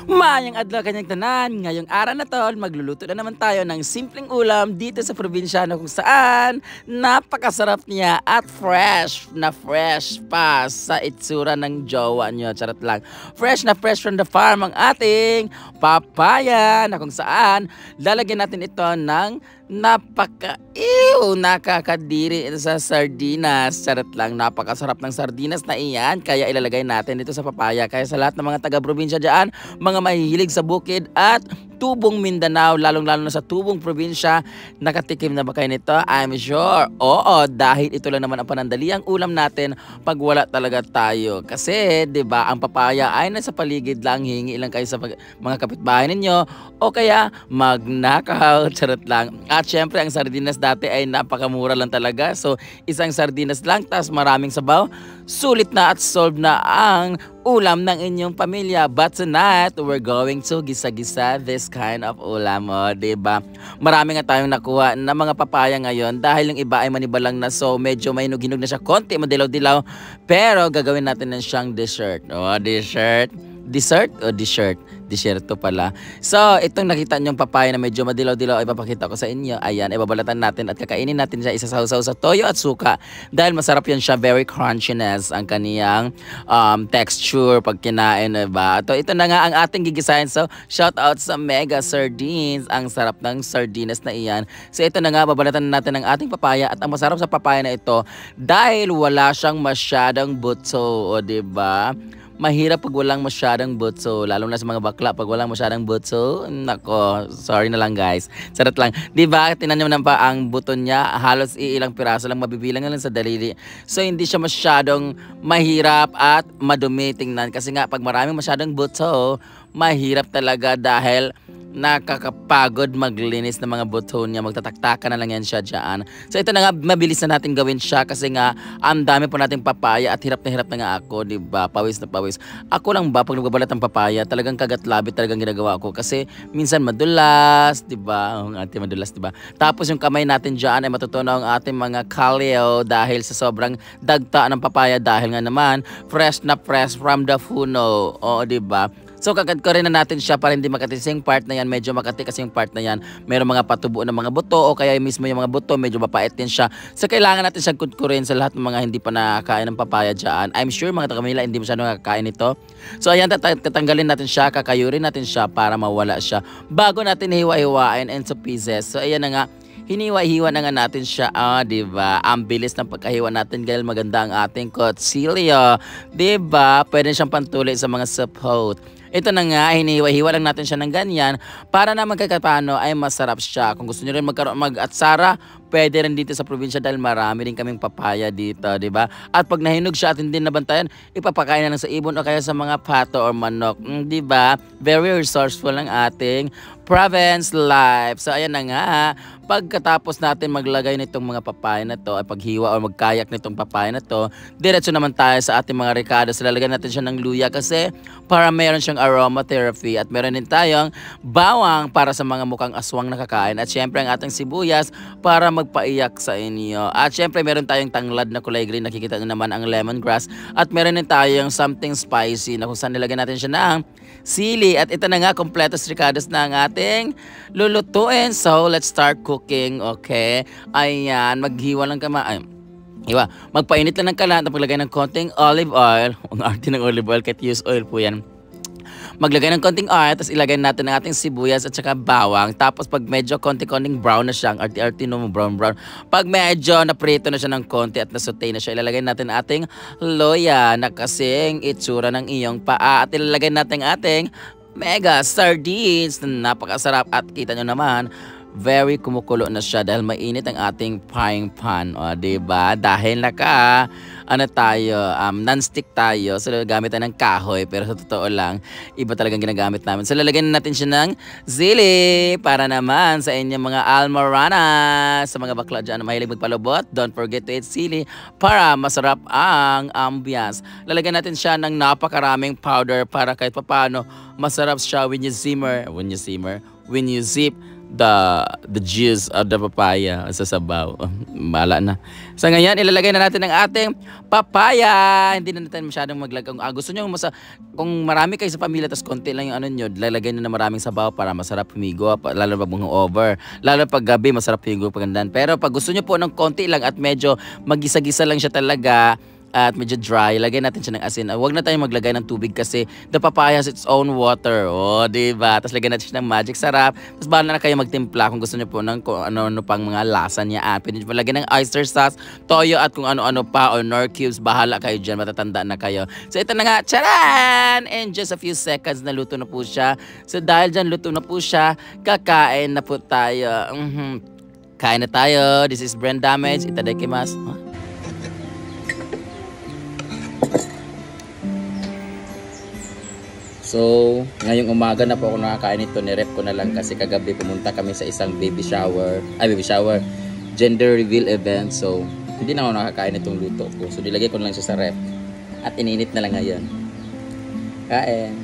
Mayang adlaw kanyang tanan, ngayong araw na to, magluluto na naman tayo ng simpleng ulam dito sa probinsya na kung saan napakasarap niya at fresh na fresh pa sa itsura ng jowa nyo. Charot lang. Fresh na fresh from the farm ang ating papaya na kung saan lalagyan natin ito ng nakakadiri sa sardinas. Charot lang, napakasarap ng sardinas na iyan. Kaya ilalagay natin dito sa papaya. Kaya sa lahat ng mga taga-probinsya dyan, mga mahihilig sa bukid at tubong Mindanao, lalong-lalo na sa tubong probinsya, nakatikim na ba kayo nito? I'm sure. Oo, dahil ito lang naman ang panandaliang ulam natin pag wala talaga tayo. Kasi, 'di ba, ang papaya ay nasa paligid lang, hingi lang kayo sa mga kapitbahay ninyo o kaya magnakaw. Charot lang. At syempre, ang sardinas dati ay napakamura lang talaga. So, isang sardinas lang, tas maraming sabaw. Sulit na at solved na ang ulam ng inyong pamilya. But tonight, we're going to gisa-gisa this kind of ulam. O, diba? Marami nga tayong nakuha na mga papaya ngayon dahil yung iba ay manibalang na, so medyo may hinog na siya, konti madilaw-dilaw. Pero gagawin natin na siyang dessert. O, dessert. Dessert o dessert? Desierto pala. So, itong nakita nyong papaya na medyo madilaw-dilaw ay papakita ko sa inyo. Ayan, ibabalatan natin at kakainin natin siya isasaw-saw sa toyo at suka. Dahil masarap yan siya, very crunchiness ang kaniyang texture pag kinain, diba? Ito na nga ang ating gigisahin. So, shout out sa Mega Sardines. Ang sarap ng sardinas na iyan. So, ito na nga, babalatan natin ang ating papaya. At ang masarap sa papaya na ito, dahil wala siyang masyadong buto, o diba? Mahirap pag walang masyadong butso, lalo na sa mga bakla pag walang masyadong butso. Nako, sorry na lang guys. Sarap lang. 'Di ba? Tingnan niyo naman pa ang buto niya, halos iilang piraso lang, mabibilang lang sa daliri. So hindi siya masyadong mahirap at madumi tingnan kasi nga pag maraming masyadong butso, mahirap talaga dahil nakakapagod maglinis ng mga buto niya. Magtataktakan na lang yan siya dyan. So ito na nga, mabilis na natin gawin siya kasi nga ang dami po nating papaya at hirap na nga ako, diba? Pawis na pawis. Ako lang ba pag nagbabalat ng papaya, talagang kagat-labit talagang ginagawa ko kasi minsan madulas, diba? Ang ating madulas, diba? Tapos yung kamay natin dyan ay matutunaw ang ating mga kalyo dahil sa sobrang dagta ng papaya dahil nga naman fresh na fresh from the puno. Oo, diba? So kakadkorin na natin siya para hindi makati yung part na yan. Medyo makati kasi yung part na yan. Mayroong mga patubo ng mga buto o kaya mismo yung mga buto medyo mapait din siya. So kailangan natin siyang kudkurin sa lahat ng mga hindi pa nakakain ng papaya dyan. I'm sure mga taga-Manila hindi masyadong nakakain ito. So ayan, tatanggalin natin siya, kakayurin natin siya para mawala siya. Bago natin hiwa-hiwain into pieces. So ayan na nga. Hiniwa-hiwa na nga natin siya, diba? Ang bilis ng pagkahiwa natin dahil maganda ang ating kutsilyo, diba? Pwede siyang pantuloy sa mga sapot. Ito na nga, hinihiwa-hiwa lang natin siya ng ganyan para naman kahit ay masarap siya. Kung gusto nyo rin mag-atsara, pwede rin dito sa probinsya dahil marami rin kaming papaya dito, di ba? At pag nahinog siya at hindi nabantayan, ipapakain na lang sa ibon o kaya sa mga pato or manok, di ba? Very resourceful ang ating province life. So ayan na nga, pagkatapos natin maglagay nitong mga papaya na to, ay paghiwa o magkayak nitong papaya na to, diretso naman tayo sa ating mga ricados. Lalagyan natin siya ng luya kasi para meron siyang aromatherapy at meron din tayong bawang para sa mga mukhang aswang nakakain at syempre ang ating sibuyas para magpaiyak sa inyo. At syempre meron tayong tanglad na kulay green, nakikita nyo naman ang lemongrass at meron din tayong something spicy na kung saan nilagyan natin siya ng sili. At ito na nga, kompletos ricados na ang ating lulutuin. So, let's start cooking, okay? Ayan, maghiwa lang hiwa. Magpainit lang ng kalan at maglagay ng konting olive oil. Ang arte ng olive oil, kahit use oil po yan. Maglagay ng konting oil, tapos ilagay natin ang ating sibuyas at saka bawang. Tapos pag medyo konting brown na siya, ang arti-arti no, brown. Pag medyo naprito na siya ng konti at nasaute na siya, ilalagay natin ating loya na kasing itsura ng iyong paa. At ilalagay natin ating Mega Sardines na napakasarap. At kita nyo naman, very kumukulo na siya dahil mainit ang ating frying pan. O, diba? Dahil non-stick tayo. So, gamit tayo ng kahoy. Pero sa totoo lang, iba talagang ginagamit namin. So, lalagyan natin siya ng sili para naman sa inyong mga almorana. Sa mga bakla dyan na mahilig magpalubot, don't forget to eat sili para masarap ang ambiance. Lalagyan natin siya ng napakaraming powder para kahit papano masarap siya when you zip the juice of the papaya sa sabaw. Mala na. Sa ngayon, ilalagay na natin ang ating papaya. Hindi na natin masyadong maglagay. Gusto nyo, kung marami kayo sa pamilya, tas konti lang yung ano nyo, lalagay nyo na maraming sabaw para masarap humigo. Lalo pag over. Lalo pag gabi, masarap humigo pagandan. Pero pag gusto nyo po ng konti lang at medyo magisa-gisa lang siya talaga, at medyo dry, lagay natin siya ng asin. Huwag na tayong maglagay ng tubig kasi the papaya has its own water. Oh, diba? Tapos lagyan natin siya ng magic sarap. Tapos bahala na kayo magtimpla kung gusto niyo po ng kung ano-ano pang mga lasa niya. Pwede niyo po lagyan ng oyster sauce, toyo at kung ano-ano pa or nor cubes. Bahala kayo dyan. Matatanda na kayo. So ito na nga. Charan! In just a few seconds, naluto na po siya. So dahil dyan, luto na po siya, kakain na po tayo. Kain na tayo. This is Brain Damage. Itadakimasu. Huh? So, ngayong umaga na po ako nakakain nito, nirep ko na lang kasi kagabi pumunta kami sa isang baby shower, gender reveal event. So, hindi na ako nakakain itong luto ko. So, nilagay ko na lang siya sa rep at ininit na lang ngayon. Kain.